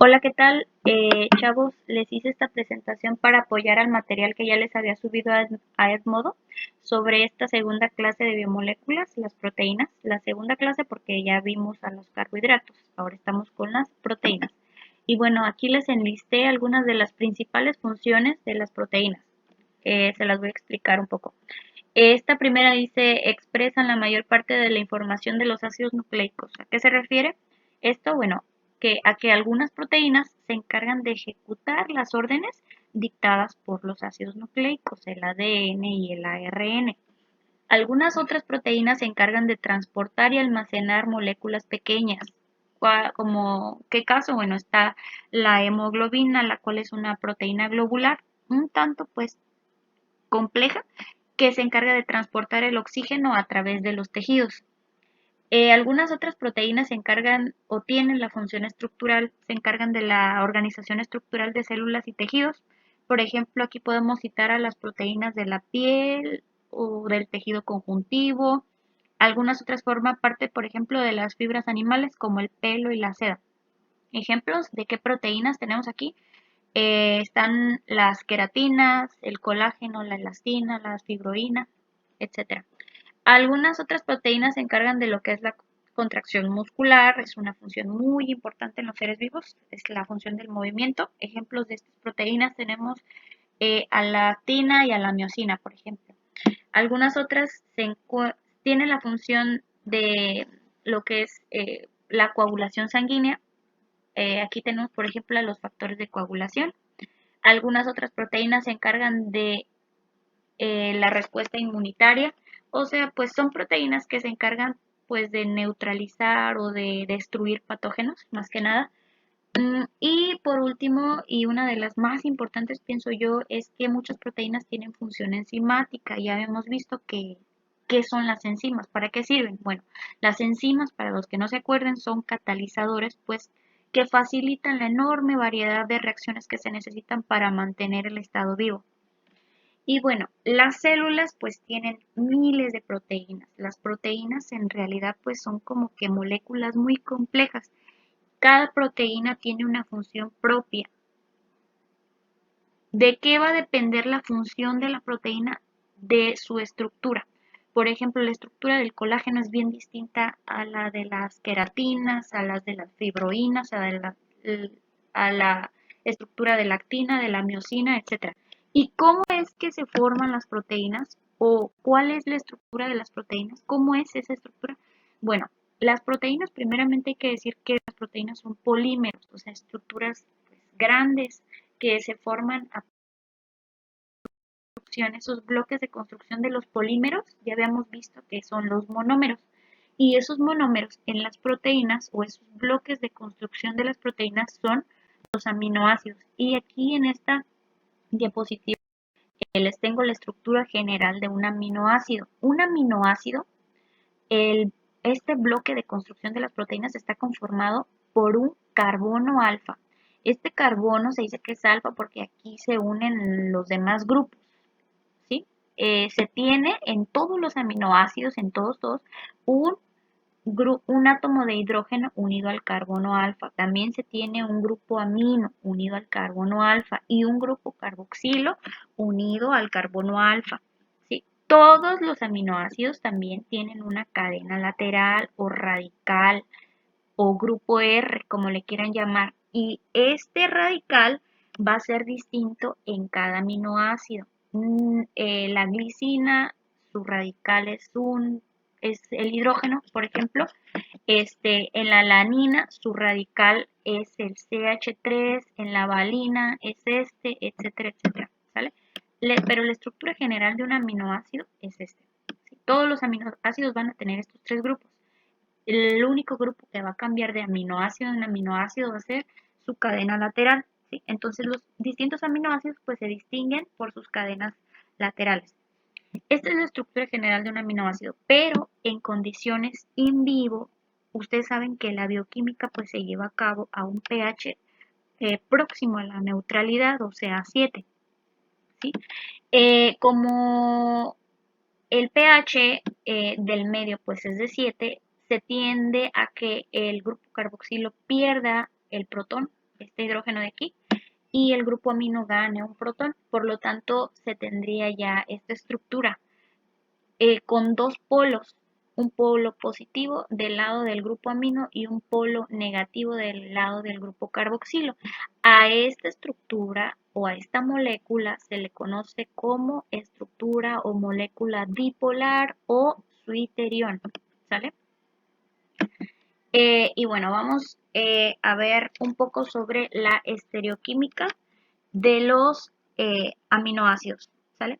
Hola, ¿qué tal? Chavos, les hice esta presentación para apoyar al material que ya les había subido a Edmodo sobre esta segunda clase de biomoléculas, las proteínas. La segunda clase porque ya vimos a los carbohidratos, ahora estamos con las proteínas. Y bueno, aquí les enlisté algunas de las principales funciones de las proteínas, que se las voy a explicar un poco. Esta primera dice, expresan la mayor parte de la información de los ácidos nucleicos. ¿A qué se refiere esto? Bueno, a que algunas proteínas se encargan de ejecutar las órdenes dictadas por los ácidos nucleicos, el ADN y el ARN. Algunas otras proteínas se encargan de transportar y almacenar moléculas pequeñas. Como, ¿qué caso? Bueno, está la hemoglobina, la cual es una proteína globular, un tanto pues compleja, que se encarga de transportar el oxígeno a través de los tejidos. Algunas otras proteínas se encargan o tienen la función estructural, se encargan de la organización estructural de células y tejidos. Por ejemplo, aquí podemos citar a las proteínas de la piel o del tejido conjuntivo. Algunas otras forman parte, por ejemplo, de las fibras animales como el pelo y la seda. Ejemplos de qué proteínas tenemos aquí. Están las queratinas, el colágeno, la elastina, la fibroína, etcétera. Algunas otras proteínas se encargan de lo que es la contracción muscular, es una función muy importante en los seres vivos, es la función del movimiento. Ejemplos de estas proteínas tenemos a la actina y a la miosina, por ejemplo. Algunas otras tienen la función de lo que es la coagulación sanguínea. Aquí tenemos, por ejemplo, a los factores de coagulación. Algunas otras proteínas se encargan de la respuesta inmunitaria, o sea, pues son proteínas que se encargan pues de neutralizar o de destruir patógenos, más que nada. Y por último, y una de las más importantes, pienso yo, es que muchas proteínas tienen función enzimática. Ya hemos visto ¿qué son las enzimas? ¿Para qué sirven? Bueno, las enzimas, para los que no se acuerden, son catalizadores, pues, que facilitan la enorme variedad de reacciones que se necesitan para mantener el estado vivo. Y bueno, las células pues tienen miles de proteínas. Las proteínas en realidad pues son como que moléculas muy complejas. Cada proteína tiene una función propia. ¿De qué va a depender la función de la proteína? De su estructura. Por ejemplo, la estructura del colágeno es bien distinta a la de las queratinas, a las de las fibroínas, a la estructura de la actina, de la miosina, etc. ¿Y cómo es que se forman las proteínas? ¿O cuál es la estructura de las proteínas? ¿Cómo es esa estructura? Bueno, las proteínas, primeramente hay que decir que las proteínas son polímeros, o sea, estructuras pues, grandes que se forman a esos bloques de construcción de los polímeros, ya habíamos visto que son los monómeros. Y esos monómeros en las proteínas o esos bloques de construcción de las proteínas son los aminoácidos. Y aquí en esta diapositiva les tengo la estructura general de un aminoácido. Un aminoácido, el, este bloque de construcción de las proteínas está conformado por un carbono alfa. Este carbono se dice que es alfa porque aquí se unen los demás grupos. ¿Sí? Se tiene en todos los aminoácidos, en todos, un, un átomo de hidrógeno unido al carbono alfa. También se tiene un grupo amino unido al carbono alfa y un grupo carboxilo unido al carbono alfa. ¿Sí? Todos los aminoácidos también tienen una cadena lateral o radical o grupo R, como le quieran llamar. Y este radical va a ser distinto en cada aminoácido. La glicina, su radical es el hidrógeno, por ejemplo. En la alanina, su radical es el CH3, en la valina es este, etcétera, etcétera. ¿Sale? Pero la estructura general de un aminoácido es este. ¿Sí? Todos los aminoácidos van a tener estos tres grupos. El único grupo que va a cambiar de aminoácido en aminoácido va a ser su cadena lateral. ¿Sí? Entonces los distintos aminoácidos pues se distinguen por sus cadenas laterales. Esta es la estructura general de un aminoácido, pero en condiciones in vivo, ustedes saben que la bioquímica pues se lleva a cabo a un pH próximo a la neutralidad, o sea, 7. ¿Sí? Como el pH del medio pues es de 7, se tiende a que el grupo carboxilo pierda el protón, este hidrógeno de aquí, y el grupo amino gane un protón. Por lo tanto, se tendría ya esta estructura con dos polos, un polo positivo del lado del grupo amino y un polo negativo del lado del grupo carboxilo. A esta estructura o a esta molécula se le conoce como estructura o molécula dipolar o suiterión, ¿sale? Y bueno, vamos a ver un poco sobre la estereoquímica de los aminoácidos, ¿sale?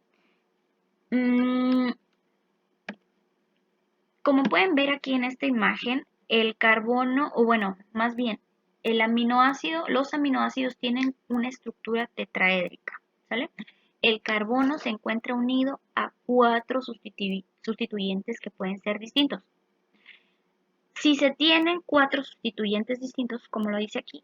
Como pueden ver aquí en esta imagen, el carbono, o bueno, más bien, el aminoácido, los aminoácidos tienen una estructura tetraédrica, ¿sale? El carbono se encuentra unido a 4 sustituyentes que pueden ser distintos. Si se tienen 4 sustituyentes distintos, como lo dice aquí,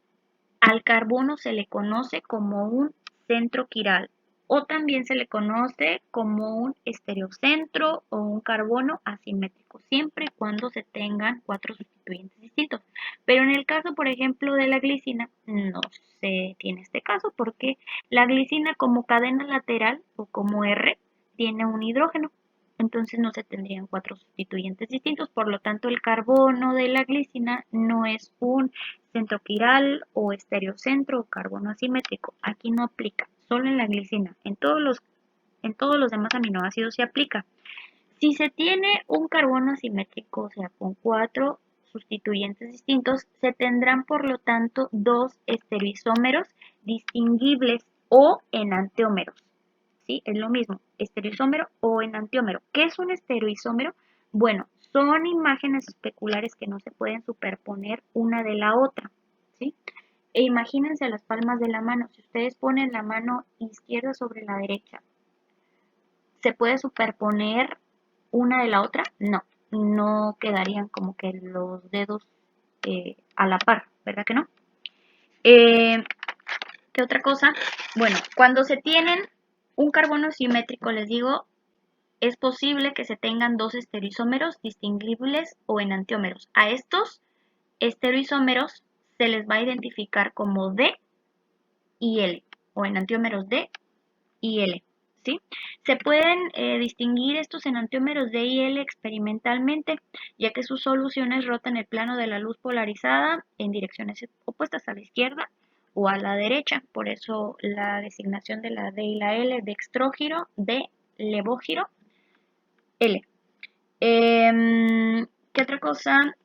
al carbono se le conoce como un centro quiral o también se le conoce como un estereocentro o un carbono asimétrico, siempre y cuando se tengan 4 sustituyentes distintos. Pero en el caso, por ejemplo, de la glicina, no se tiene este caso porque la glicina como cadena lateral o como R tiene un hidrógeno. Entonces no se tendrían 4 sustituyentes distintos, por lo tanto el carbono de la glicina no es un centro quiral o estereocentro o carbono asimétrico. Aquí no aplica, solo en la glicina. En todos los demás aminoácidos se aplica. Si se tiene un carbono asimétrico, o sea, con 4 sustituyentes distintos, se tendrán por lo tanto 2 estereoisómeros distinguibles o enantiómeros. ¿Sí? Es lo mismo, estereoisómero o enantiómero. ¿Qué es un estereoisómero? Bueno, son imágenes especulares que no se pueden superponer una de la otra, ¿sí? E imagínense las palmas de la mano. Si ustedes ponen la mano izquierda sobre la derecha, ¿se puede superponer una de la otra? No, no quedarían como que los dedos a la par, ¿verdad que no? ¿Qué otra cosa? Bueno, cuando se tienen un carbono simétrico, les digo, es posible que se tengan 2 estereoisómeros distinguibles o enantiómeros. A estos estereoisómeros se les va a identificar como D y L, o enantiómeros D y L, ¿sí? Se pueden distinguir estos enantiómeros D y L experimentalmente, ya que sus soluciones rotan el plano de la luz polarizada en direcciones opuestas a la izquierda o a la derecha. Por eso la designación de la D y la L, dextrógiro, D, levógiro, L. ¿Qué otra cosa?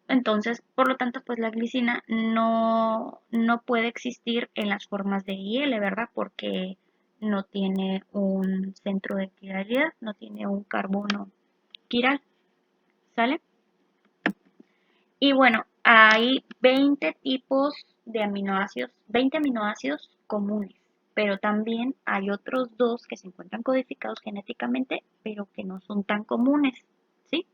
Entonces, por lo tanto, pues la glicina no puede existir en las formas de IL, ¿verdad? Porque no tiene un centro de quiralidad, no tiene un carbono quiral, ¿sale? Y bueno, hay 20 tipos de aminoácidos, 20 aminoácidos comunes, pero también hay otros dos que se encuentran codificados genéticamente, pero que no son tan comunes, ¿sí?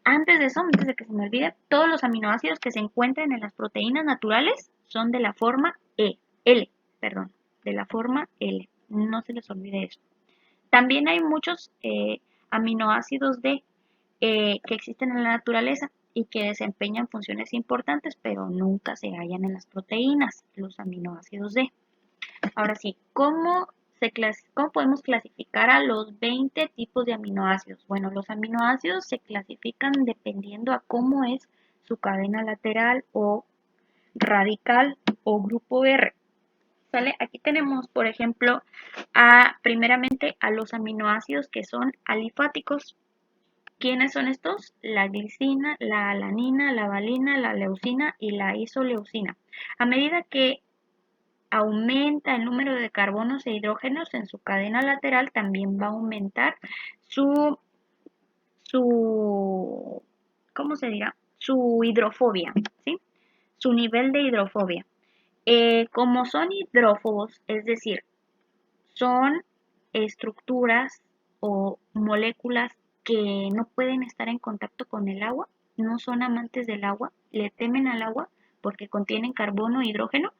Antes de eso, antes de que se me olvide, todos los aminoácidos que se encuentran en las proteínas naturales son de la forma L, perdón, de la forma L. No se les olvide eso. También hay muchos aminoácidos D que existen en la naturaleza y que desempeñan funciones importantes, pero nunca se hallan en las proteínas, los aminoácidos D. Ahora sí, ¿cómo podemos clasificar a los 20 tipos de aminoácidos? Bueno, los aminoácidos se clasifican dependiendo a cómo es su cadena lateral o radical o grupo R. ¿Sale? Aquí tenemos, por ejemplo, primeramente a los aminoácidos que son alifáticos. ¿Quiénes son estos? La glicina, la alanina, la valina, la leucina y la isoleucina. A medida que aumenta el número de carbonos e hidrógenos en su cadena lateral, también va a aumentar su, ¿cómo se dirá? Su hidrofobia, ¿sí? Su nivel de hidrofobia. Como son hidrófobos, es decir, son estructuras o moléculas que no pueden estar en contacto con el agua, no son amantes del agua, le temen al agua porque contienen carbono e hidrógeno,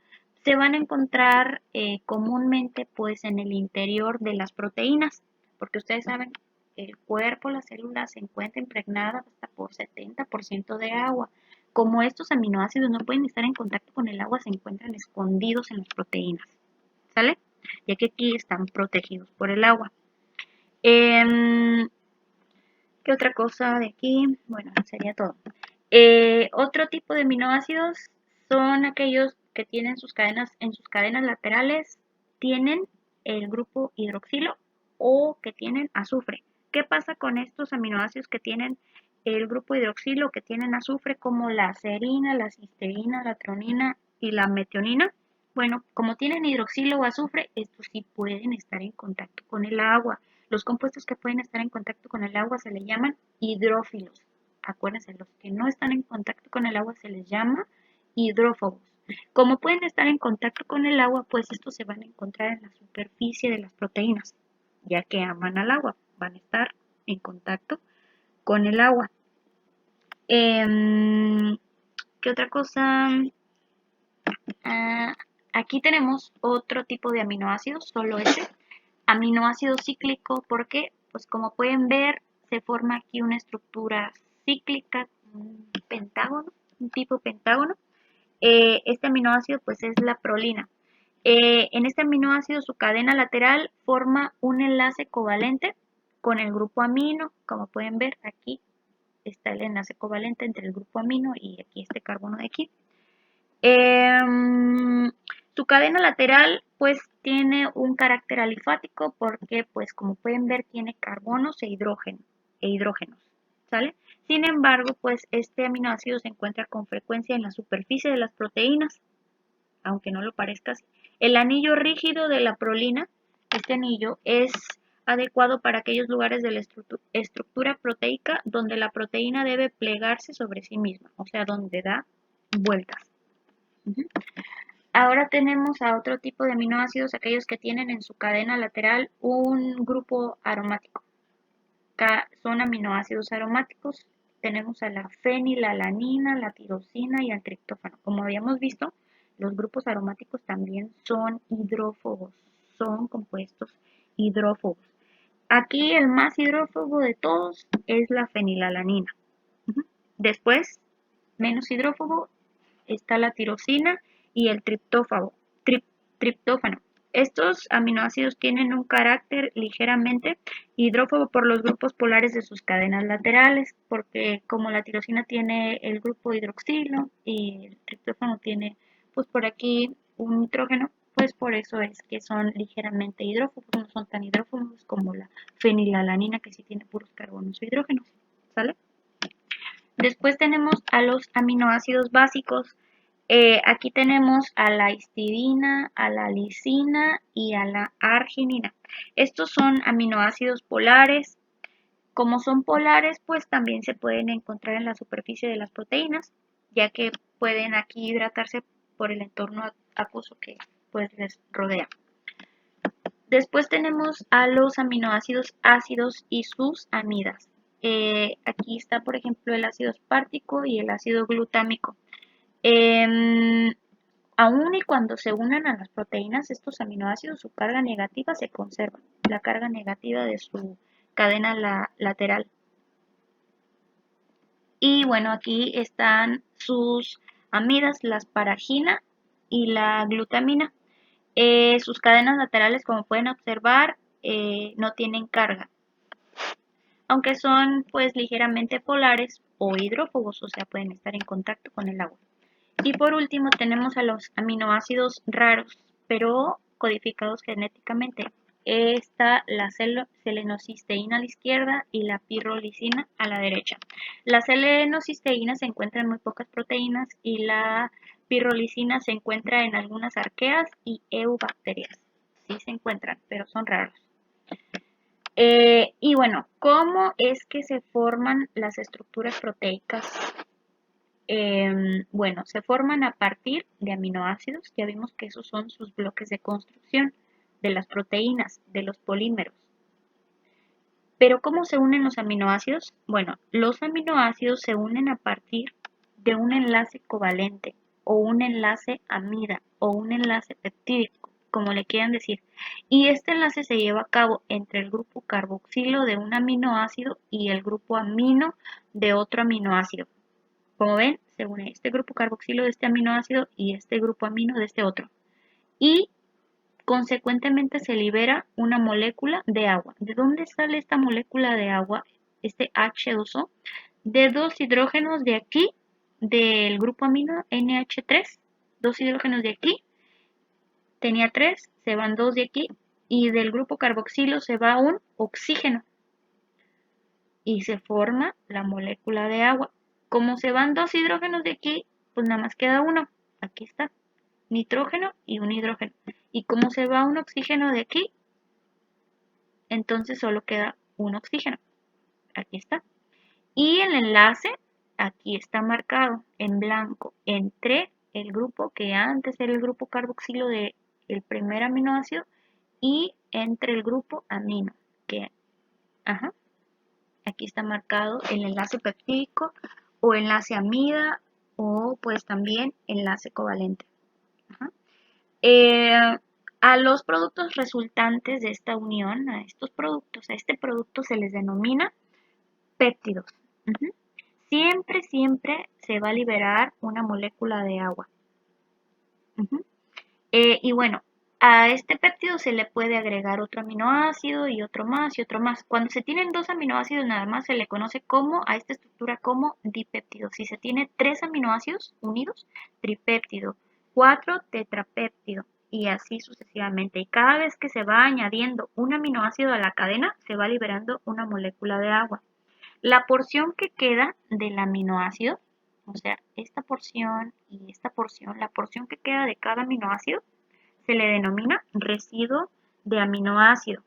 se van a encontrar comúnmente pues en el interior de las proteínas, porque ustedes saben, el cuerpo, las células se encuentra impregnada hasta por 70% de agua, como estos aminoácidos no pueden estar en contacto con el agua, se encuentran escondidos en las proteínas, ¿sale? Ya que aquí están protegidos por el agua. ¿Qué otra cosa de aquí? Bueno, sería todo. Otro tipo de aminoácidos son aquellos que tienen en sus cadenas laterales, tienen el grupo hidroxilo o que tienen azufre. ¿Qué pasa con estos aminoácidos que tienen el grupo hidroxilo, que tienen azufre, como la serina, la cisteína, la tronina y la metionina? Bueno, como tienen hidroxilo o azufre, estos sí pueden estar en contacto con el agua. Los compuestos que pueden estar en contacto con el agua se les llaman hidrófilos. Acuérdense, los que no están en contacto con el agua se les llama hidrófobos. Como pueden estar en contacto con el agua, pues estos se van a encontrar en la superficie de las proteínas, ya que aman al agua, van a estar en contacto con el agua. ¿Qué otra cosa? Aquí tenemos otro tipo de aminoácidos, solo ese, aminoácido cíclico, porque pues como pueden ver se forma aquí una estructura cíclica, un pentágono, un tipo pentágono. Este aminoácido pues es la prolina. En este aminoácido su cadena lateral forma un enlace covalente con el grupo amino. Como pueden ver, aquí está el enlace covalente entre el grupo amino y aquí este carbono de aquí. Su cadena lateral pues tiene un carácter alifático porque pues como pueden ver tiene carbonos e hidrógenos, ¿sale? Sin embargo, pues este aminoácido se encuentra con frecuencia en la superficie de las proteínas, aunque no lo parezca así. El anillo rígido de la prolina, este anillo es adecuado para aquellos lugares de la estructura proteica donde la proteína debe plegarse sobre sí misma, o sea, donde da vueltas. Ahora tenemos a otro tipo de aminoácidos, aquellos que tienen en su cadena lateral un grupo aromático. Son aminoácidos aromáticos. Tenemos a la fenilalanina, la tirosina y al triptófano. Como habíamos visto, los grupos aromáticos también son hidrófobos, son compuestos hidrófobos. Aquí el más hidrófobo de todos es la fenilalanina. Después, menos hidrófobo, está la tirosina y el triptófano. Estos aminoácidos tienen un carácter ligeramente hidrófobo por los grupos polares de sus cadenas laterales, porque como la tirosina tiene el grupo hidroxilo y el triptófano tiene pues por aquí un nitrógeno, pues por eso es que son ligeramente hidrófobos, no son tan hidrófobos como la fenilalanina, que sí tiene puros carbonos o hidrógenos, ¿sale? Después tenemos a los aminoácidos básicos. Aquí tenemos a la histidina, a la lisina y a la arginina. Estos son aminoácidos polares. Como son polares, pues también se pueden encontrar en la superficie de las proteínas, ya que pueden aquí hidratarse por el entorno acuoso que pues les rodea. Después tenemos a los aminoácidos ácidos y sus amidas. Aquí está, por ejemplo, el ácido aspartico y el ácido glutámico. Aún y cuando se unan a las proteínas, estos aminoácidos, su carga negativa se conserva, la carga negativa de su cadena lateral. Y bueno, aquí están sus amidas, la asparagina y la glutamina. Sus cadenas laterales, como pueden observar, no tienen carga, aunque son pues ligeramente polares o hidrófobos, o sea, pueden estar en contacto con el agua. Y por último tenemos a los aminoácidos raros, pero codificados genéticamente. Está la selenocisteína a la izquierda y la pirrolicina a la derecha. La selenocisteína se encuentra en muy pocas proteínas y la pirrolicina se encuentra en algunas arqueas y eubacterias. Sí se encuentran, pero son raros. Y bueno, ¿cómo es que se forman las estructuras proteicas? Bueno, se forman a partir de aminoácidos. Ya vimos que esos son sus bloques de construcción de las proteínas, de los polímeros. Pero ¿cómo se unen los aminoácidos? Bueno, los aminoácidos se unen a partir de un enlace covalente o un enlace amida o un enlace peptídico, como le quieran decir. Y este enlace se lleva a cabo entre el grupo carboxilo de un aminoácido y el grupo amino de otro aminoácido. Como ven, se une este grupo carboxilo de este aminoácido y este grupo amino de este otro. Y consecuentemente se libera una molécula de agua. ¿De dónde sale esta molécula de agua? Este H2O, de dos hidrógenos de aquí, del grupo amino NH3, dos hidrógenos de aquí, tenía 3, se van 2 de aquí, y del grupo carboxilo se va un oxígeno y se forma la molécula de agua. Como se van 2 hidrógenos de aquí, pues nada más queda uno. Aquí está, nitrógeno y un hidrógeno. Y como se va un oxígeno de aquí, entonces solo queda un oxígeno. Aquí está. Y el enlace, aquí está marcado en blanco entre el grupo que antes era el grupo carboxilo del primer aminoácido y entre el grupo amino, que, ajá, aquí está marcado el enlace peptídico o enlace amida o pues también enlace covalente. Ajá. A los productos resultantes de esta unión, a estos productos, a este producto se les denomina péptidos. Ujú. Siempre, siempre se va a liberar una molécula de agua. Ujú. Y bueno, a este péptido se le puede agregar otro aminoácido y otro más y otro más. Cuando se tienen dos aminoácidos nada más se le conoce como a esta estructura como dipéptido. Si se tiene 3 aminoácidos unidos, tripéptido, 4 tetrapéptido y así sucesivamente. Y cada vez que se va añadiendo un aminoácido a la cadena, se va liberando una molécula de agua. La porción que queda del aminoácido, o sea, esta porción y esta porción, la porción que queda de cada aminoácido, se le denomina residuo de aminoácido.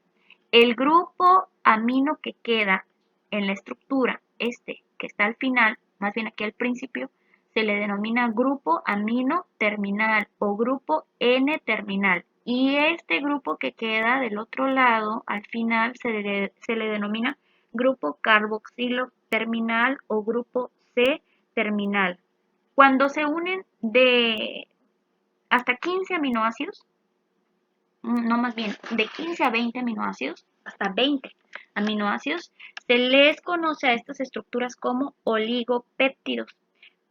El grupo amino que queda en la estructura, este que está al final, más bien aquí al principio, se le denomina grupo amino terminal o grupo N-terminal. Y este grupo que queda del otro lado, al final, se le denomina grupo carboxilo terminal o grupo C terminal. Cuando se unen de hasta 15 aminoácidos, no más bien de 15 a 20 aminoácidos, hasta 20 aminoácidos, se les conoce a estas estructuras como oligopéptidos.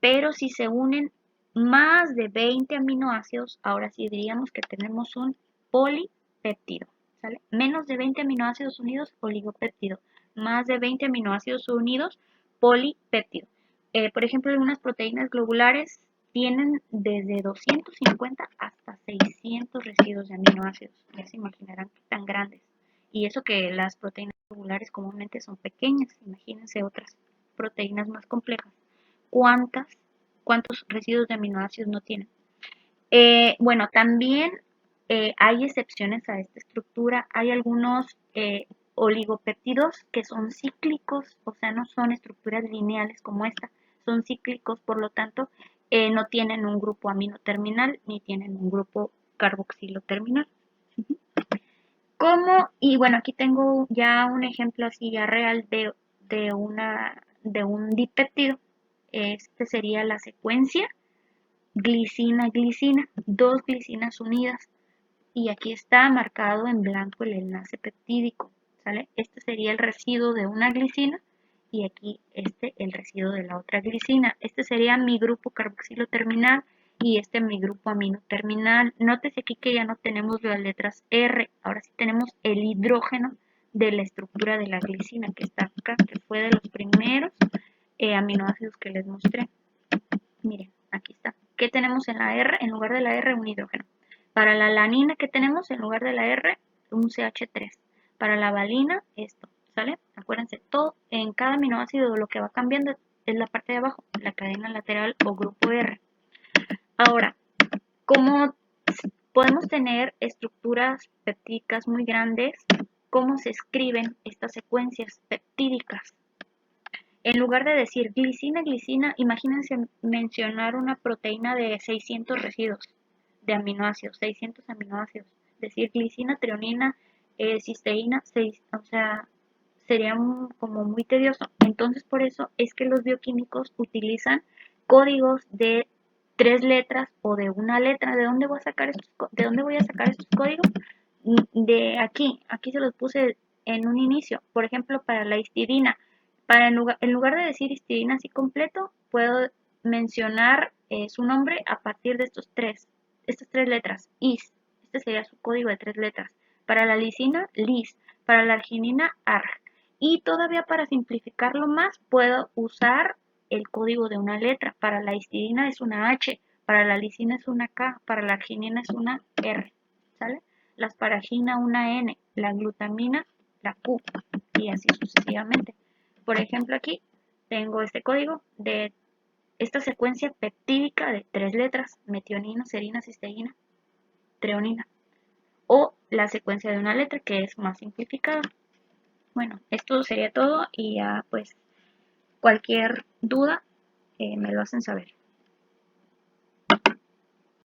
Pero si se unen más de 20 aminoácidos, ahora sí diríamos que tenemos un polipéptido. ¿Sale? Menos de 20 aminoácidos unidos, oligopéptido. Más de 20 aminoácidos unidos, polipéptido. Por ejemplo, algunas proteínas globulares tienen desde 250 hasta 600 residuos de aminoácidos. Ya se imaginarán qué tan grandes. Y eso que las proteínas globulares comúnmente son pequeñas. Imagínense otras proteínas más complejas. ¿Cuántos residuos de aminoácidos no tienen? Bueno, también hay excepciones a esta estructura. Hay algunos oligopéptidos que son cíclicos, o sea, no son estructuras lineales como esta, son cíclicos, por lo tanto, no tienen un grupo amino terminal ni tienen un grupo carboxilo terminal. ¿Cómo? Y bueno, aquí tengo ya un ejemplo así ya real de un dipéptido. Este sería la secuencia glicina-glicina, dos glicinas unidas. Y aquí está marcado en blanco el enlace peptídico, ¿sale? Este sería el residuo de una glicina y aquí el residuo de la otra glicina. Este sería mi grupo carboxilo terminal y mi grupo amino terminal. Nótese aquí que ya no tenemos las letras R, ahora sí tenemos el hidrógeno de la estructura de la glicina que está acá, que fue de los primeros aminoácidos que les mostré. Miren, aquí está. ¿Qué tenemos en la R? En lugar de la R, un hidrógeno. Para la alanina, ¿qué tenemos? En lugar de la R, un CH3. Para la valina, esto, ¿sale? Acuérdense, todo en cada aminoácido lo que va cambiando es la parte de abajo, la cadena lateral o grupo R. Ahora, como podemos tener estructuras peptídicas muy grandes, ¿cómo se escriben estas secuencias peptídicas? En lugar de decir glicina, glicina, imagínense mencionar una proteína de 600 residuos de aminoácidos, 600 aminoácidos. Decir glicina, treonina, cisteína, o sea, sería como muy tedioso. Entonces, por eso es que los bioquímicos utilizan códigos de 3 letras o de una letra. ¿De dónde voy a sacar estos códigos? De aquí se los puse en un inicio. Por ejemplo, para la histidina, en lugar de decir histidina así completo, puedo mencionar su nombre a partir de estas tres letras, IS. Este sería su código de 3 letras. Para la lisina, LIS. Para la arginina, ARG. Y todavía para simplificarlo más, puedo usar el código de una letra. Para la histidina es una H, para la lisina es una K, para la arginina es una R. ¿Sale? La asparagina una N, la glutamina la Q y así sucesivamente. Por ejemplo, aquí tengo este código de esta secuencia peptídica de 3 letras, metionina, serina, cisteína, treonina, o la secuencia de una letra que es más simplificada. Bueno, esto sería todo y ya pues cualquier duda me lo hacen saber.